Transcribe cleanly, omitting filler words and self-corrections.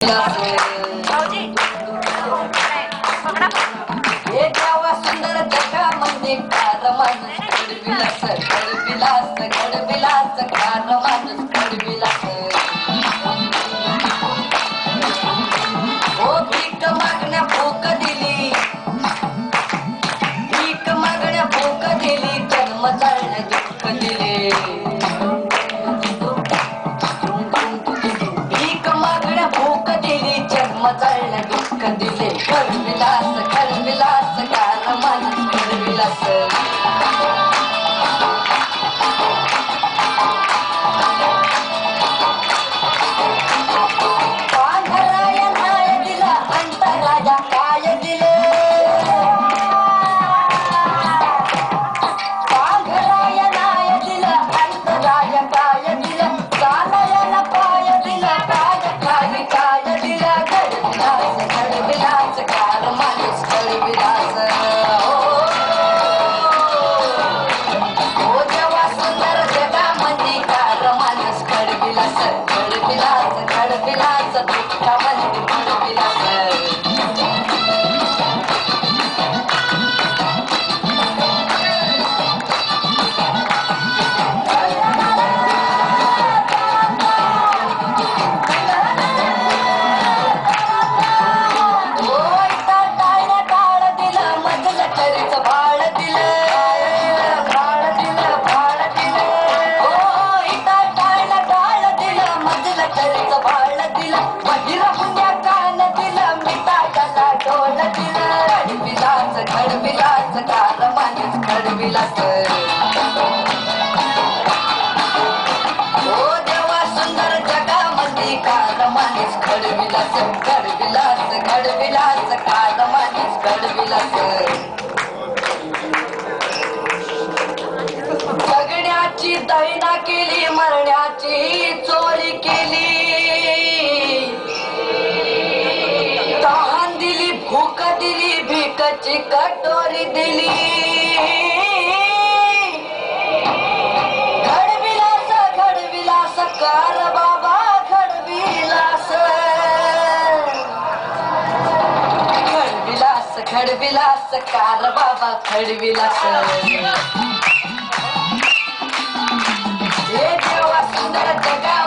हे देवा सुंदर जगामध्ये कार माणूस घडविलास घडविलास घडविलास कार माणूस घडविलास ओ भीक मागण्या भूक दिली भीक मागण्या भूक दिली जन्म जाळण्या दुःख दिले भीक मागण्या भूक दिली जन्म जाळण्या दुःख दिले घडविलास घडविलास कार माणूस घडविलास घडविलास कार माणूस घडविलास ओ देवा सुंदर जगामध्ये कार माणूस घडविलास घडविलास घडविलास कार माणूस घडविलास जगण्याची दैना केली मरण्याची चोरी केली तहान दिली भूक दिली भीकची कटोरी दिली घडविलास घडविलास कार बाबा घडविलास घडविलास घडविलास कार बाबा घडविलास हे देवा सुंदर जगा